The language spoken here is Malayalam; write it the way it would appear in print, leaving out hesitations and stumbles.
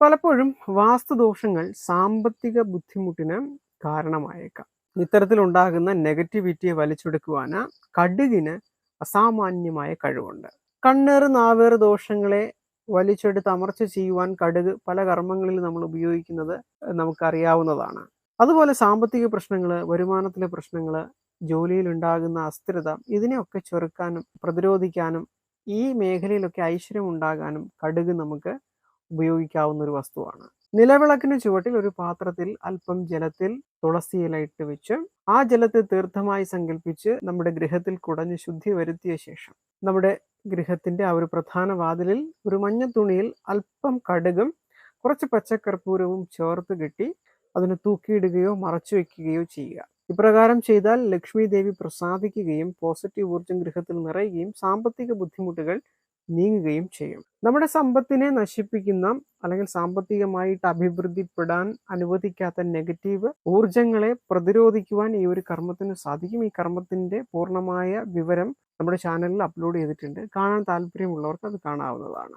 പലപ്പോഴും വാസ്തുദോഷങ്ങൾ സാമ്പത്തിക ബുദ്ധിമുട്ടിന് കാരണമായേക്കാം. ഇത്തരത്തിലുണ്ടാകുന്ന നെഗറ്റിവിറ്റിയെ വലിച്ചെടുക്കുവാന് കടുകിന് അസാമാന്യമായ കഴിവുണ്ട്. കണ്ണേറ് നാവേറ് ദോഷങ്ങളെ വലിച്ചെടുത്ത് അമർച്ച ചെയ്യുവാൻ കടുക് പല കർമ്മങ്ങളിൽ നമ്മൾ ഉപയോഗിക്കുന്നത് നമുക്കറിയാവുന്നതാണ്. അതുപോലെ സാമ്പത്തിക പ്രശ്നങ്ങൾ, വരുമാനത്തിലെ പ്രശ്നങ്ങൾ, ജോലിയിൽ ഉണ്ടാകുന്ന അസ്ഥിരത, ഇതിനെയൊക്കെ ചെറുക്കാനും പ്രതിരോധിക്കാനും ഈ മേഖലയിലൊക്കെ ഐശ്വര്യം ഉണ്ടാകാനും കടുക് നമുക്ക് ഉപയോഗിക്കാവുന്ന ഒരു വസ്തുവാണ്. നിലവിളക്കിന് ചുവട്ടിൽ ഒരു പാത്രത്തിൽ അല്പം ജലത്തിൽ തുളസി ഇല ഇട്ട് വെച്ച് ആ ജലത്തെ തീർത്ഥമായി സങ്കല്പിച്ച് നമ്മുടെ ഗൃഹത്തിൽ കുടഞ്ഞ് ശുദ്ധി വരുത്തിയ ശേഷം നമ്മുടെ ഗൃഹത്തിന്റെ ആ ഒരു പ്രധാന വാതിലിൽ ഒരു മഞ്ഞ തുണിയിൽ അല്പം കടുകും കുറച്ച് പച്ചക്കർപ്പൂരവും ചേർത്ത് കെട്ടി അതിന് തൂക്കിയിടുകയോ മറച്ചു വെക്കുകയോ ചെയ്യുക. ഇപ്രകാരം ചെയ്താൽ ലക്ഷ്മി ദേവി പ്രസാദിക്കുകയും പോസിറ്റീവ് ഊർജ്ജം ഗൃഹത്തിൽ നിറയുകയും സാമ്പത്തിക ബുദ്ധിമുട്ടുകൾ നീങ്ങുകയും ചെയ്യും. നമ്മുടെ സമ്പത്തിനെ നശിപ്പിക്കുന്ന അല്ലെങ്കിൽ സാമ്പത്തികമായിട്ട് അഭിവൃദ്ധിപ്പെടാൻ അനുവദിക്കാത്ത നെഗറ്റീവ് ഊർജങ്ങളെ പ്രതിരോധിക്കുവാൻ ഈ ഒരു കർമ്മത്തിന് സാധിക്കും. ഈ കർമ്മത്തിന്റെ പൂർണ്ണമായ വിവരം നമ്മുടെ ചാനലിൽ അപ്ലോഡ് ചെയ്തിട്ടുണ്ട്. കാണാൻ താല്പര്യമുള്ളവർക്ക് അത് കാണാവുന്നതാണ്.